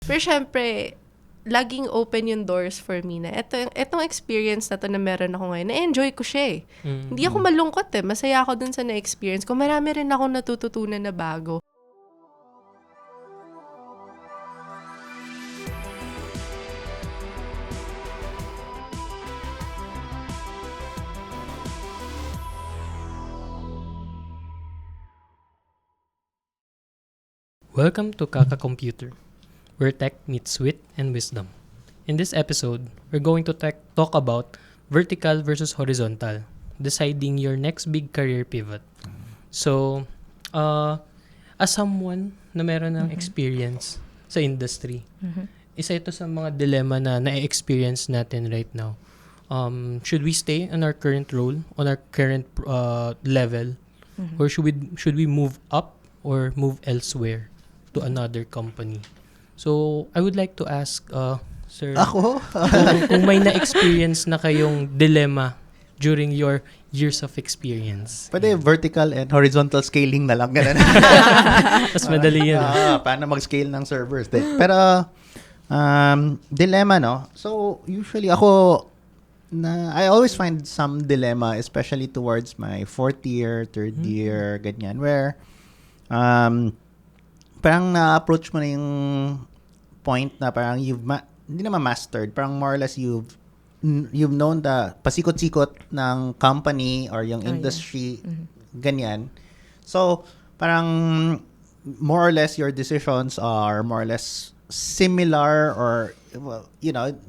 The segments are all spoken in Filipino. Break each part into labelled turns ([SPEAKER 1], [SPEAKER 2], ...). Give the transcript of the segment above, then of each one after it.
[SPEAKER 1] Pero syempre, laging open yung doors for me na etong experience na to na meron ako ngayon, na-enjoy ko siya eh. Hindi ako malungkot eh. Masaya ako dun sa na-experience ko. Marami rin ako natututunan na bago.
[SPEAKER 2] Welcome to Kaka Computer, where tech meets wit and wisdom. In this episode, we're going to talk about vertical versus horizontal, deciding your next big career pivot. So, as someone na meron ng experience sa industry, isa ito sa mga dilemma na na-experience natin right now. Should we stay on our current role, on our current level, or should we move up or move elsewhere to another company? So, I would like to ask, sir,
[SPEAKER 3] Ako?
[SPEAKER 2] kung may na-experience na kayong dilemma during your years of experience.
[SPEAKER 3] Pwede vertical and horizontal scaling na lang. Ganun.
[SPEAKER 2] Mas madali yan.
[SPEAKER 3] Paano mag-scale ng servers. Pero, dilemma, no? So, usually ako, I always find some dilemma, especially towards my fourth year, third year, ganyan, where, parang na-approach mo na yung point na parang hindi naman mastered, parang more or less you've known the pasikot-sikot ng company or yung industry, ganyan. So, parang more or less your decisions are more or less similar or, well,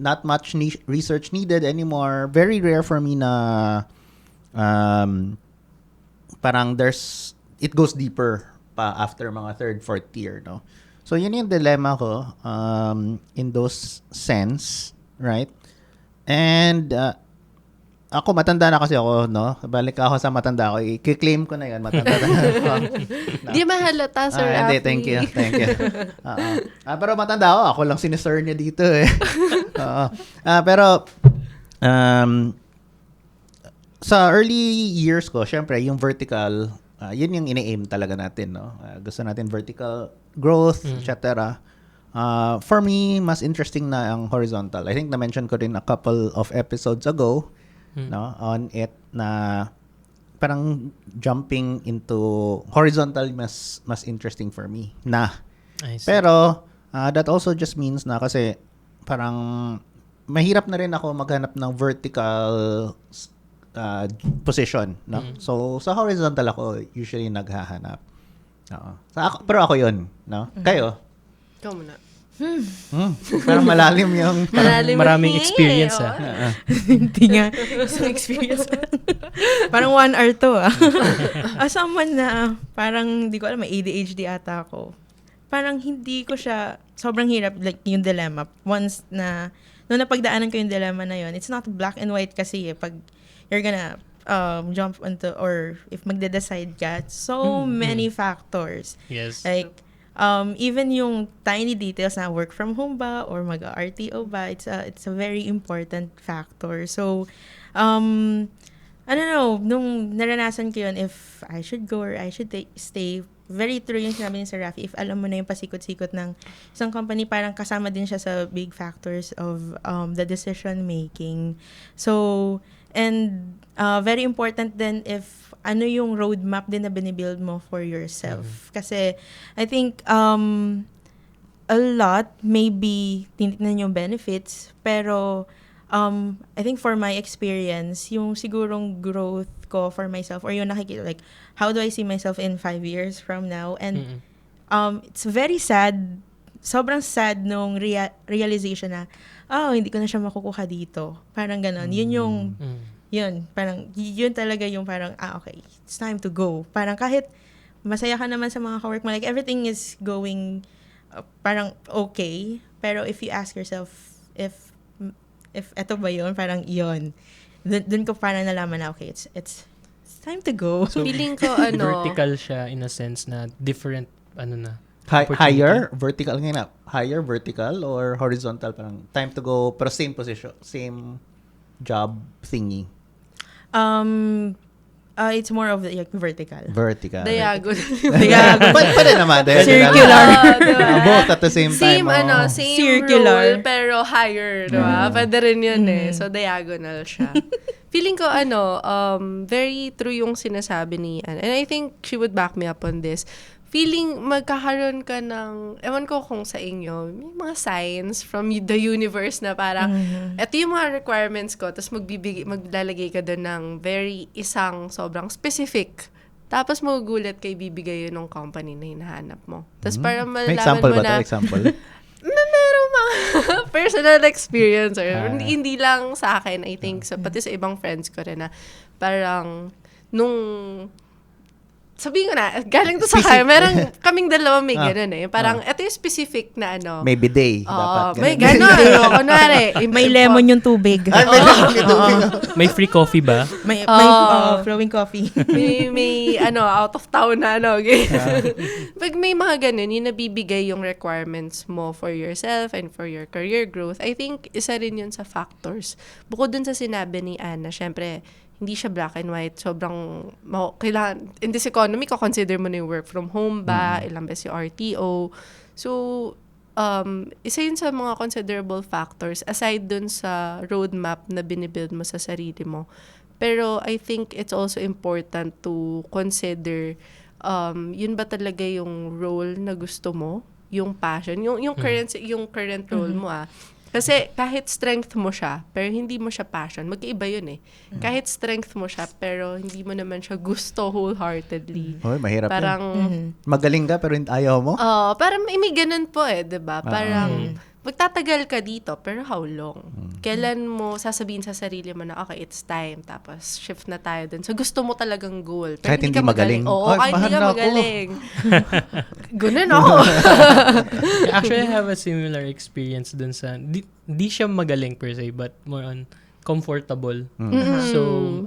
[SPEAKER 3] not much research needed anymore. Very rare for me na parang it goes deeper pa after mga third, fourth year, no? So, yun yung dilemma ko in those sense, right? And ako, matanda na kasi ako, no? Balik ako sa matanda ko. I-claim ko na yun, matanda na ako.
[SPEAKER 1] Di mahalata, Sir Rafi.
[SPEAKER 3] Hindi, thank you. Pero matanda ako. Ako lang sinisir niya dito eh. Pero, sa early years ko, syempre, yung vertical, yun yung ini-aim talaga natin, no? Gusto natin vertical growth, etc. For me, mas interesting na ang horizontal. I think na-mention ko rin a couple of episodes ago, no, on it, na parang jumping into horizontal mas interesting for me na. Pero that also just means na kasi parang mahirap na rin ako maghanap ng vertical position, no? So sa horizontal ako usually naghahanap. Pero ako 'yun, no? Kayo?
[SPEAKER 1] Ikaw muna.
[SPEAKER 3] Parang malalim yung
[SPEAKER 2] maraming experience
[SPEAKER 4] Hindi nga isang experience. Parang 1 hour to As someone na parang hindi ko alam, may ADHD ata ako. Parang hindi ko siya, sobrang hirap, like yung dilemma. Once na, nung napagdaanan ko yung dilemma na yun, it's not black and white kasi pag you're gonna jump into, or if magde-decide ka, so many factors.
[SPEAKER 2] Yes.
[SPEAKER 4] Like, even yung tiny details na work from home ba or mag-RTO ba, it's a very important factor. So, I don't know, nung naranasan ko yun, if I should go or I should stay, very true yung sinabi ni Sir Rafi, if alam mo na yung pasikot-sikot ng isang company, parang kasama din siya sa big factors of the decision making. So, and very important din if ano yung roadmap din na binibuild mo for yourself. Kasi I think a lot maybe tinitignan yung benefits, pero I think for my experience, yung sigurong growth ko for myself or yung nakikita, like how do I see myself in 5 years from now, and it's very sad, sobrang sad nung realization na hindi ko na siya makukuha dito. Parang ganon. Yun, parang, yun talaga yung parang, okay, it's time to go. Parang kahit masaya ka naman sa mga ka-work mo, like everything is going parang okay. Pero if you ask yourself, if eto ba yun, parang yun. Dun ko parang nalaman na, okay, it's time to go.
[SPEAKER 2] So,
[SPEAKER 1] feeling ko,
[SPEAKER 2] vertical siya in a sense na different,
[SPEAKER 3] higher vertical ngayon, higher vertical or horizontal, parang time to go pero same position, same job thingy.
[SPEAKER 4] It's more of like vertical.
[SPEAKER 3] Vertical.
[SPEAKER 1] Diagonal.
[SPEAKER 3] Pwede naman.
[SPEAKER 4] Circular.
[SPEAKER 1] Diba?
[SPEAKER 3] Both at the same time.
[SPEAKER 1] Same
[SPEAKER 4] Circular.
[SPEAKER 1] role, pero higher, diba? Pwede rin yun So, diagonal siya. Feeling ko, very true yung sinasabi ni Anne. And I think she would back me up on this. Feeling magkakaroon ka ng, ewan ko kung sa inyo, may mga signs from the universe na parang, eto yung mga requirements ko, tapos maglalagay ka doon ng very isang sobrang specific. Tapos magugulat kay bibigay yun ng company na hinahanap mo. Tapos para
[SPEAKER 3] May
[SPEAKER 1] malalaman
[SPEAKER 3] example
[SPEAKER 1] mo
[SPEAKER 3] ba
[SPEAKER 1] na,
[SPEAKER 3] ito? Example?
[SPEAKER 1] meron mga personal experience. Hindi lang sa akin, I think, pati sa ibang friends ko rin na parang, sabihin ko na, galing to sa kaya, meron kaming dalawa may ganun Parang, ito yung specific na
[SPEAKER 3] May bidet. Dapat
[SPEAKER 1] may ganun. Kunwari,
[SPEAKER 4] May lemon yung tubig.
[SPEAKER 2] May free coffee ba?
[SPEAKER 4] May flowing coffee.
[SPEAKER 1] may out of town na Pag may mga ganun, yung nabibigay yung requirements mo for yourself and for your career growth, I think isa rin yun sa factors. Bukod dun sa sinabi ni Anna, syempre, hindi siya black and white. Sobrang, kailangan, in this economy, consider mo na yung work from home ba, ilang beses yung RTO. So, isa yun sa mga considerable factors aside dun sa roadmap na binibuild mo sa sarili mo. Pero I think it's also important to consider yun ba talaga yung role na gusto mo, yung passion, yung current role mo Kasi kahit strength mo siya, pero hindi mo siya passion, magkaiba yun Kahit strength mo siya, pero hindi mo naman siya gusto wholeheartedly.
[SPEAKER 3] Hoy, mahirap
[SPEAKER 1] parang,
[SPEAKER 3] magaling ka, pero ayaw mo?
[SPEAKER 1] Parang may ganun po diba? Parang, magtatagal ka dito, pero how long? Kailan mo sasabihin sa sarili mo na, okay, it's time, tapos shift na tayo dun. So, gusto mo talagang goal. Pero
[SPEAKER 3] kahit hindi ka magaling.
[SPEAKER 1] Oo, kahit hindi ka magaling. Ganun ako.
[SPEAKER 2] Actually, I have a similar experience dun sa, di siya magaling per se, but more on comfortable. So,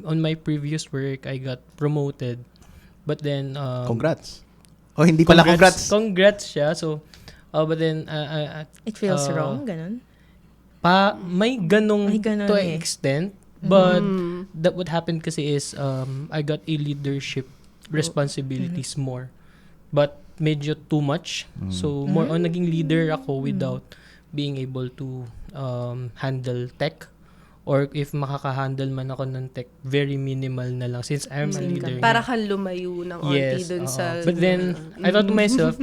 [SPEAKER 2] on my previous work, I got promoted. But then,
[SPEAKER 3] congrats. Hindi pala congrats.
[SPEAKER 2] Congrats siya. So, but then,
[SPEAKER 4] it feels wrong, ganun?
[SPEAKER 2] May ganong to an extent. But, that what happened kasi is, I got a leadership responsibilities more. But, medyo too much. So, more on naging leader ako without being able to handle tech. Or if makaka-handle man ako ng tech, very minimal na lang since I'm a leader.
[SPEAKER 1] Para kang lumayo ng onti dun sa...
[SPEAKER 2] But then, I thought to myself,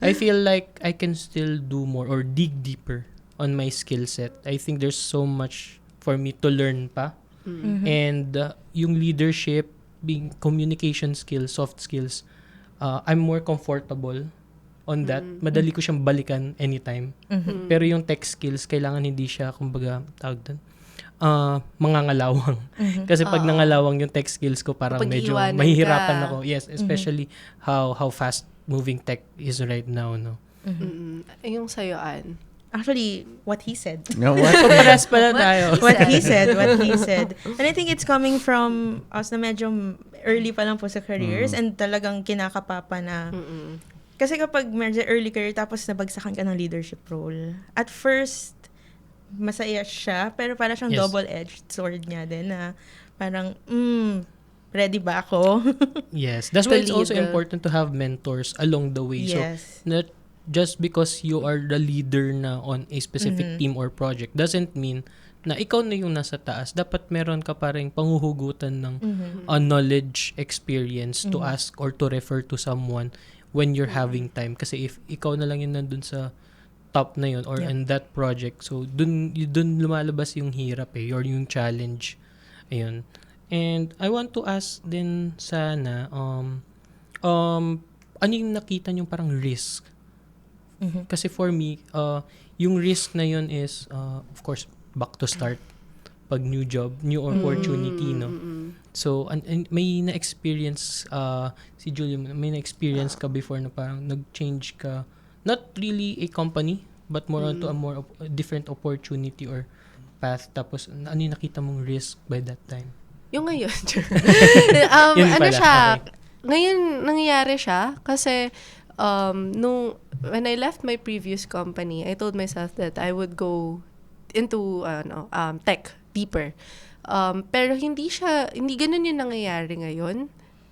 [SPEAKER 2] I feel like I can still do more or dig deeper on my skill set. I think there's so much for me to learn pa. And yung leadership, being communication skills, soft skills, I'm more comfortable on that. Madali ko siyang balikan anytime. Pero yung tech skills, kailangan hindi siya, kumbaga, tawag doon, mangangalawang. Kasi pag nangalawang yung tech skills ko, parang medyo mahihirapan ako. Yes, especially how fast moving tech is right now, no?
[SPEAKER 1] Yung sa'yo, Ann?
[SPEAKER 4] Actually, what he said.
[SPEAKER 2] Paparas pala tayo.
[SPEAKER 4] What he said. And I think it's coming from us na medyo early pa lang po sa careers and talagang kinakapapa na. Kasi kapag medyo early career tapos nabagsakan ka ng leadership role, at first, masaya siya, pero parang siyang double-edged sword niya din na parang, ready ba ako?
[SPEAKER 2] Yes. That's why it's also important to have mentors along the way.
[SPEAKER 4] Yes.
[SPEAKER 2] So, not just because you are the leader na on a specific team or project doesn't mean na ikaw na yung nasa taas. Dapat meron ka pa rin panghuhugutan ng knowledge, experience to ask or to refer to someone when you're having time. Kasi if ikaw na lang yun nandun sa top na yun or in that project, so dun lumalabas yung hirap or yung challenge. Ayun. And I want to ask din sana, ano yung nakita nyo parang risk? Kasi for me, yung risk na yun is, of course, back to start. Pag new job, new opportunity, no? So, may na-experience, si Julia, may na-experience ka before na parang nag-change ka, not really a company, but more onto a more different opportunity or path. Tapos, ano yung nakita mong risk by that time?
[SPEAKER 1] Yung ngayon.
[SPEAKER 2] Yun pala,
[SPEAKER 1] siya,
[SPEAKER 2] okay.
[SPEAKER 1] Ngayon nangyayari siya kasi when I left my previous company, I told myself that I would go into tech deeper. Pero hindi ganun yung nangyayari ngayon.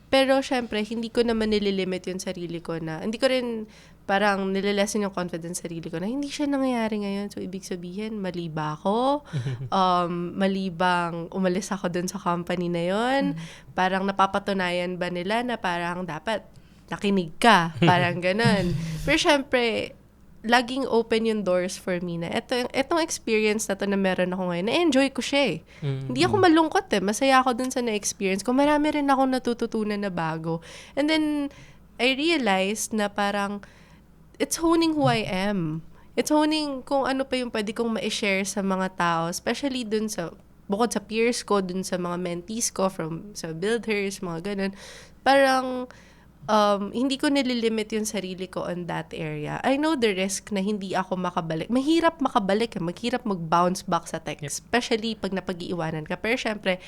[SPEAKER 1] Pero syempre, hindi ko naman nililimit yung sarili ko na, hindi ko rin parang nililesen yung confidence sa sarili ko na hindi siya nangyayari ngayon. So, ibig sabihin, mali ba ako? Mali bang umalis ako dun sa company na yun? Parang napapatunayan ba nila na parang dapat nakinig ka? Parang ganun. Pero syempre, laging open yung doors for me na etong experience na to na meron ako ngayon, na-enjoy ko siya eh. Hindi ako malungkot eh. Masaya ako dun sa na-experience ko. Marami rin ako natututunan na bago. And then, I realized na parang, it's honing who I am. It's honing kung ano pa yung pwede kong ma-share sa mga tao, especially dun sa, bukod sa peers ko, dun sa mga mentees ko, sa builders, mga ganun. Parang, hindi ko nililimit yung sarili ko on that area. I know the risk na hindi ako makabalik. Mahirap makabalik, mahirap mag-bounce back sa tech, especially pag napag-iiwanan ka. Pero syempre,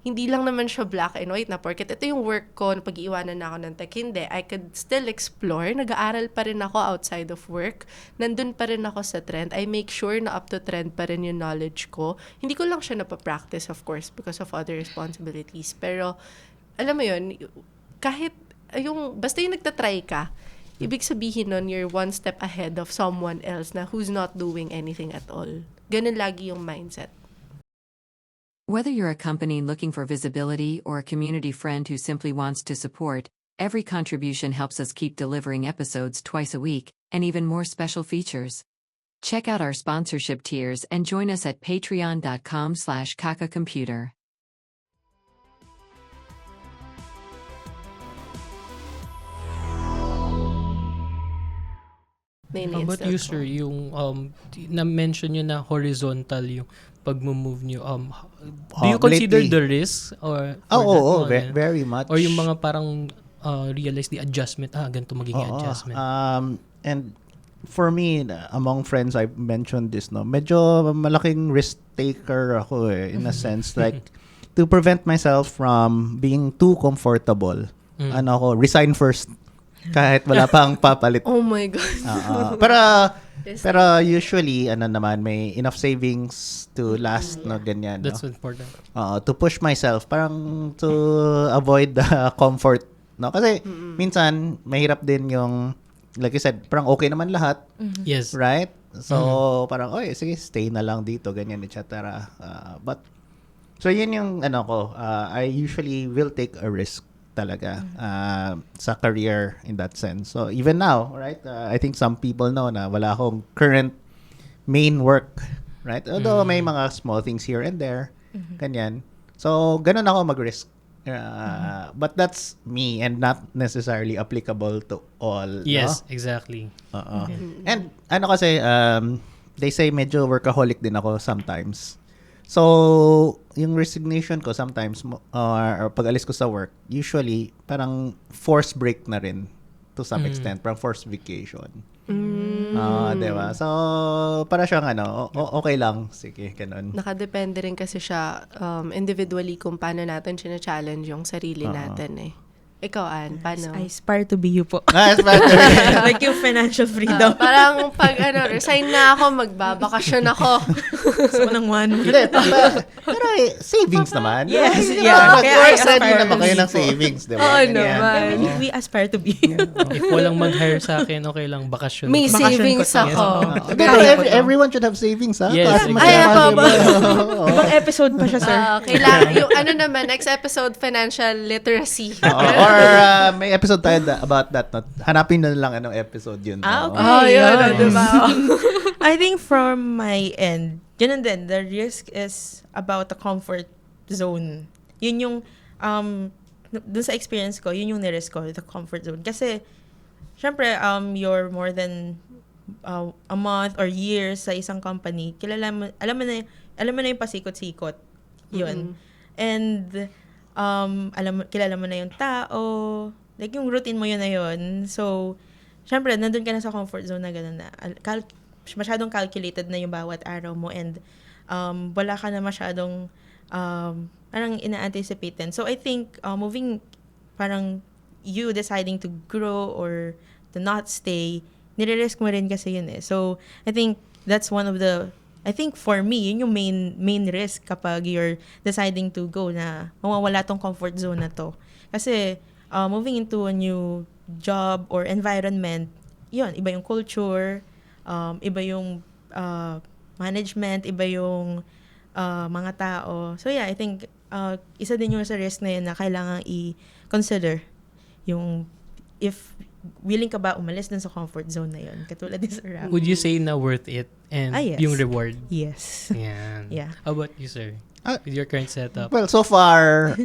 [SPEAKER 1] hindi lang naman siya black and white na porket ito yung work ko, pag-iiwanan na ako ng tech. Hindi. I could still explore. Nag-aaral pa rin ako outside of work. Nandun pa rin ako sa trend. I make sure na up to trend pa rin yung knowledge ko. Hindi ko lang siya napapractice, of course, because of other responsibilities. Pero, alam mo yun, kahit basta yung nagtatry ka, ibig sabihin nun, you're one step ahead of someone else na who's not doing anything at all. Ganun lagi yung mindset.
[SPEAKER 5] Whether you're a company looking for visibility or a community friend who simply wants to support, every contribution helps us keep delivering episodes twice a week, and even more special features. Check out our sponsorship tiers and join us at patreon.com/kakacomputer.
[SPEAKER 2] How about you, sir? Yung na-mention nyo na horizontal yung pag-move nyo. Do you consider
[SPEAKER 3] lately,
[SPEAKER 2] the risk? Or
[SPEAKER 3] very much.
[SPEAKER 2] Or yung mga parang realize the adjustment, ganito magiging adjustment.
[SPEAKER 3] And for me, among friends, I've mentioned this, no? Medyo malaking risk taker ako in a sense. Like, to prevent myself from being too comfortable, resign first. Kahit wala pang papalit.
[SPEAKER 1] Oh my God.
[SPEAKER 3] Pero usually, may enough savings to last, ganyan.
[SPEAKER 2] That's important.
[SPEAKER 3] To push myself, parang to avoid the comfort, no? Kasi minsan, mahirap din yung, like you said, parang okay naman lahat.
[SPEAKER 2] Yes.
[SPEAKER 3] Right? So, parang, sige, stay na lang dito, ganyan, etc. So yun yung, I usually will take a risk talaga sa career in that sense. So even now, right? I think some people know na wala akong current main work, right? Although may mga small things here and there, ganyan. So ganun ako mag-risk. But that's me and not necessarily applicable to all.
[SPEAKER 2] Yes,
[SPEAKER 3] no?
[SPEAKER 2] exactly.
[SPEAKER 3] And kasi, they say medyo workaholic din ako sometimes. So, yung resignation ko sometimes, or pag-alis ko sa work, usually, parang forced break na rin to some extent. Parang forced vacation. Diba? So, para siyang okay lang. Sige, ganun.
[SPEAKER 1] Nakadepende rin kasi siya individually kung paano natin challenge yung sarili natin eh. Ikaw, Ann, paano?
[SPEAKER 4] I aspire to be you po.
[SPEAKER 3] Aspire to be
[SPEAKER 4] Like yung financial freedom.
[SPEAKER 1] Parang pag resign na ako, magbabakasyon ako.
[SPEAKER 4] So, ng one week.
[SPEAKER 3] Hindi, pero savings naman.
[SPEAKER 4] Yes,
[SPEAKER 3] Diba?
[SPEAKER 4] yeah.
[SPEAKER 3] Mag-ready
[SPEAKER 4] Kaya I aspire
[SPEAKER 3] naman
[SPEAKER 4] to
[SPEAKER 3] kayo
[SPEAKER 4] be
[SPEAKER 3] ng
[SPEAKER 4] po.
[SPEAKER 3] savings, diba?
[SPEAKER 1] Oo
[SPEAKER 3] Ganyan.
[SPEAKER 1] naman.
[SPEAKER 4] We aspire to be.
[SPEAKER 2] If walang mag-hire sa akin, okay lang, bakasyon.
[SPEAKER 1] May
[SPEAKER 4] Bakasyon
[SPEAKER 1] savings
[SPEAKER 4] ko to.
[SPEAKER 1] ako.
[SPEAKER 3] Pero everyone should have savings, ha?
[SPEAKER 2] Yes,
[SPEAKER 3] Kahit
[SPEAKER 2] exactly.
[SPEAKER 3] mas-
[SPEAKER 1] Ay, ako ba?
[SPEAKER 4] Ibang episode pa siya, sir.
[SPEAKER 1] Kailangan, yung naman, next episode, financial literacy.
[SPEAKER 3] Or may episode tayo about that. No? Hanapin na lang anong episode yun. No?
[SPEAKER 4] Okay.
[SPEAKER 1] Yun,
[SPEAKER 4] Yun.
[SPEAKER 1] diba?
[SPEAKER 4] I think from my end, yun din, the risk is about the comfort zone. Yun yung, dun sa experience ko, yun yung nirisk ko, the comfort zone. Kasi, syempre, you're more than a month or years sa isang company, alam mo na yung pasikot-sikot. Yun. And, kilala mo na yung tao, like yung routine mo yun na yun. So, syempre, nandun ka na sa comfort zone na gano'n na. Masyadong calculated na yung bawat araw mo and wala ka na masyadong parang ina-anticipate din. So, I think parang you deciding to grow or to not stay, nire-risk mo rin kasi yun eh. So, I think that's one of the I think for me, yun yung main risk kapag you're deciding to go na mawawala tong comfort zone na to. Kasi moving into a new job or environment, yun, iba yung culture, iba yung management, iba yung mga tao. So yeah, I think isa din yung sa risk na yun na kailangan i-consider yung if willing ka ba umalis dun sa comfort zone na yun. Katulad din sa rap.
[SPEAKER 2] Would you say na worth it and
[SPEAKER 4] yes.
[SPEAKER 2] yung reward?
[SPEAKER 4] Yes.
[SPEAKER 2] Yan.
[SPEAKER 4] Yeah.
[SPEAKER 2] How about you, sir? With your current setup?
[SPEAKER 3] Well, so far,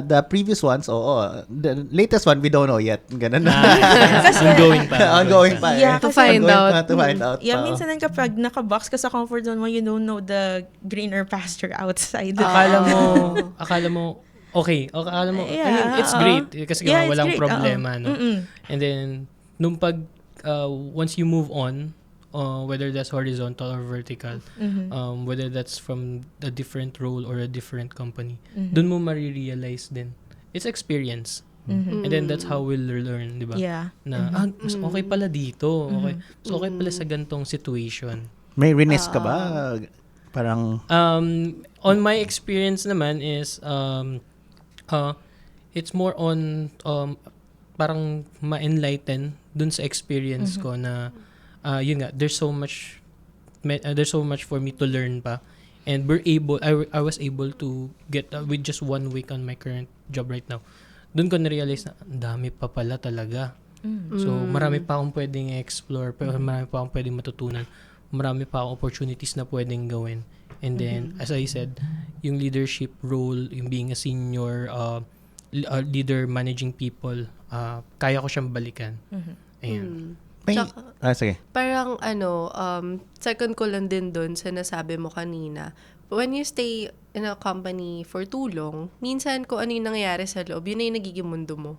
[SPEAKER 3] the previous ones, the latest one, we don't know yet. Ganun.
[SPEAKER 2] Ongoing pa.
[SPEAKER 3] Ongoing pa.
[SPEAKER 4] Yeah,
[SPEAKER 1] To find out.
[SPEAKER 3] To find out.
[SPEAKER 4] Yeah, minsan kapag nakabox ka sa comfort zone mo, you don't know the greener pasture outside.
[SPEAKER 2] Akala mo, okay. Akala mo, I mean, it's great. Kasi
[SPEAKER 4] Yeah, it's
[SPEAKER 2] walang
[SPEAKER 4] great.
[SPEAKER 2] problema, no?
[SPEAKER 4] Mm-mm.
[SPEAKER 2] And then, nung once you move on, whether that's horizontal or vertical, whether that's from a different role or a different company, dun mo marirealize din. It's experience. And then that's how we'll learn, di ba?
[SPEAKER 4] Yeah.
[SPEAKER 2] Na, mas okay pala dito. Okay. Mas okay pala sa gantong situation.
[SPEAKER 3] May rinis ka ba? Parang...
[SPEAKER 2] On my experience naman is, it's more on, parang ma-enlighten dun sa experience ko na, yun nga, there's so much for me to learn pa. And I was able to get, with just 1 week on my current job right now, dun ko na-realize na, ang dami pa pala talaga. So, marami pa akong pwedeng explore, marami pa akong pwedeng matutunan, marami pa akong opportunities na pwedeng gawin. And then, as I said, yung leadership role, yung being a senior leader, managing people, kaya ko siyang balikan. Ayan.
[SPEAKER 3] Sige.
[SPEAKER 1] Parang second ko lang din dun sa nasabi mo kanina. When you stay in a company for too long, minsan kung ano yung nangyayari sa loob, yun na yung nagiging mundo mo.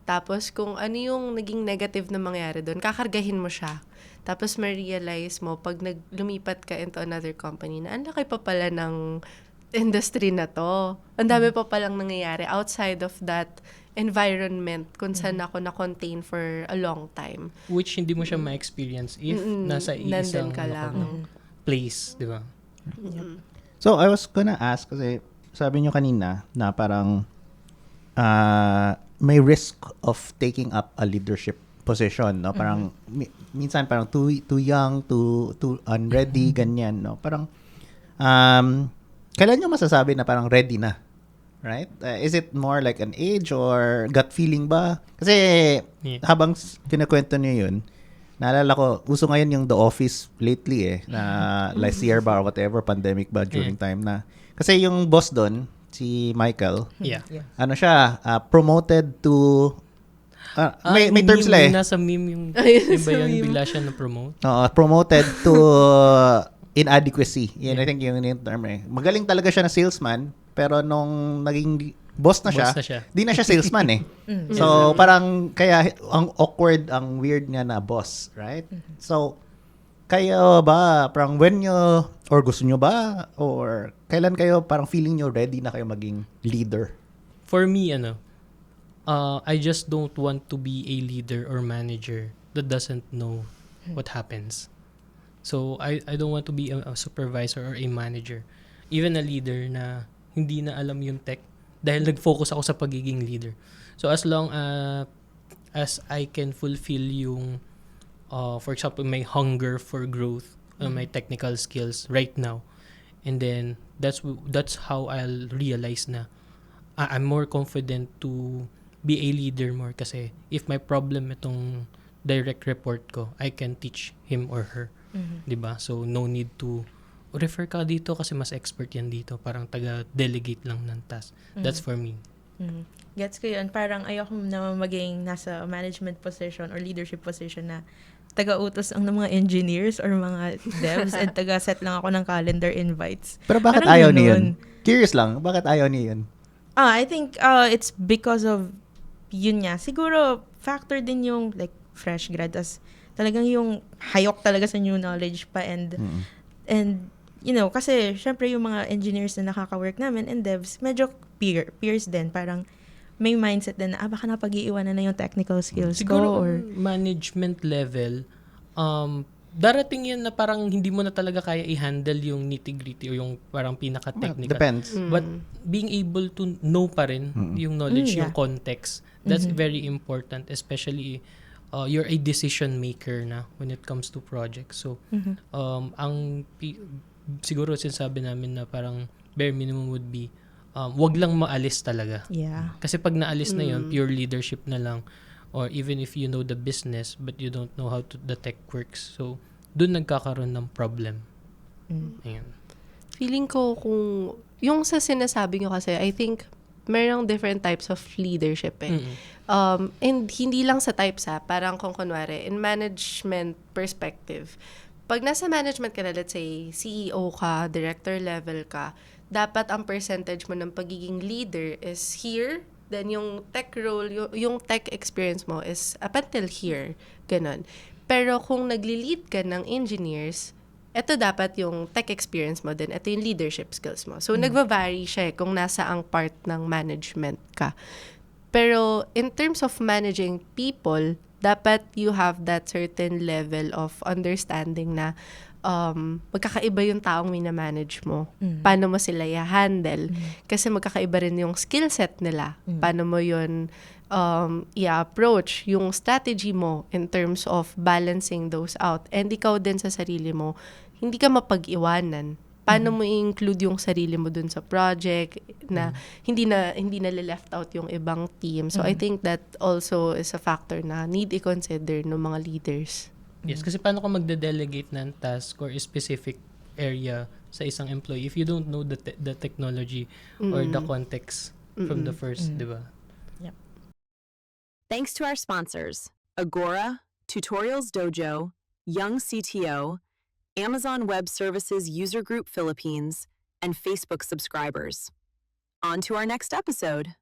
[SPEAKER 1] Tapos kung ano yung naging negative na mangyari dun, kakargahin mo siya. Tapos ma-realize mo, pag lumipat ka into another company, na ang laki pa pala ng industry na to. Ang dami pa palang nangyayari outside of that environment kung saan ako na-contain for a long time.
[SPEAKER 2] Which hindi mo siya ma-experience if nasa isang
[SPEAKER 1] ka lang.
[SPEAKER 2] place, di ba?
[SPEAKER 3] So, I was gonna ask, kasi sabi nyo kanina na parang may risk of taking up a leadership position, no? Parang minsan parang too young, too unready, ganyan, no? Parang kailan nyo masasabi na parang ready na? Right? Is it more like an age or gut feeling ba? Kasi habang kinakwento niyo yun, naalala ko, uso ngayon yung The Office lately na last year ba or whatever, pandemic ba during time na. Kasi yung boss doon, si Michael, ano siya, promoted to, may terms sila
[SPEAKER 2] Nasa meme yung, iba yun, bigla siya na-promote.
[SPEAKER 3] Promoted to inadequacy. Yan, I think yung term Magaling talaga siya na salesman, pero nung naging boss na siya, di na siya salesman So, parang kaya ang awkward, ang weird niya na boss, right? So, kayo ba, parang when nyo, or gusto nyo ba, or kailan kayo parang feeling nyo ready na kayo maging leader?
[SPEAKER 2] For me, I just don't want to be a leader or manager that doesn't know what happens. So, I don't want to be a supervisor or a manager. Even a leader na hindi na alam yung tech dahil nag-focus ako sa pagiging leader. So, as long as I can fulfill yung, for example, my hunger for growth, my technical skills right now, and then that's how I'll realize na I'm more confident to be a leader more kasi if my problem itong direct report ko, I can teach him or her. Diba? So, no need to refer ka dito kasi mas expert yan dito. Parang taga-delegate lang ng task. That's for me.
[SPEAKER 4] Gets ko yun. Parang ayoko na maging nasa management position or leadership position na taga-utos ang ng mga engineers or mga devs and taga-set lang ako ng calendar invites.
[SPEAKER 3] Pero bakit
[SPEAKER 4] parang
[SPEAKER 3] ayaw niyo yun? Curious lang, bakit ayaw niyo yun?
[SPEAKER 4] I think it's because of yun nga. Siguro factor din yung like fresh grad as talagang yung hayok talaga sa new knowledge pa and you know, kasi syempre yung mga engineers na nakaka-work namin and devs, medyo peers din. Parang may mindset din na, baka napag-iiwanan na yung technical skills
[SPEAKER 2] Siguro
[SPEAKER 4] ko. Or
[SPEAKER 2] management level, darating yun na parang hindi mo na talaga kaya i-handle yung nitty-gritty o yung parang pinaka-technical.
[SPEAKER 3] Depends.
[SPEAKER 2] But being able to know pa rin yung knowledge, yung
[SPEAKER 4] Yeah.
[SPEAKER 2] context, that's very important, especially you're a decision maker na when it comes to projects. So, siguro sinasabi namin na parang bare minimum would be, wag lang maalis talaga.
[SPEAKER 4] Yeah.
[SPEAKER 2] Kasi pag naalis na yun, pure leadership na lang. Or even if you know the business, but you don't know how the tech works. So, dun nagkakaroon ng problem. Ayan.
[SPEAKER 1] Feeling ko kung, yung sa sinasabi nyo kasi, I think, merong different types of leadership eh. And hindi lang sa types parang kung kunwari, in management perspective, pag nasa management ka na, let's say, CEO ka, director level ka, dapat ang percentage mo ng pagiging leader is here. Then yung tech role, yung tech experience mo is up until here. Ganon. Pero kung nagli-lead ka ng engineers, ito dapat yung tech experience mo din. Ito yung leadership skills mo. So, nagva-vary siya kung nasa ang part ng management ka. Pero in terms of managing people, dapat you have that certain level of understanding na magkakaiba yung taong minamanage mo. Paano mo sila i-handle? Kasi magkakaiba rin yung skill set nila. Paano mo yun i-approach? Yung strategy mo in terms of balancing those out. And ikaw din sa sarili mo, hindi ka mapag-iwanan. Paano mo i-include yung sarili mo dun sa project na hindi na left out yung ibang team. So I think that also is a factor na need i-consider ng mga leaders.
[SPEAKER 2] Yes, kasi paano ka magde-delegate ng task or a specific area sa isang employee if you don't know the technology or the context from the first, di ba?
[SPEAKER 4] Yep.
[SPEAKER 6] Thanks to our sponsors, Agora, Tutorials Dojo, Young CTO, Amazon Web Services User Group Philippines, and Facebook subscribers. On to our next episode.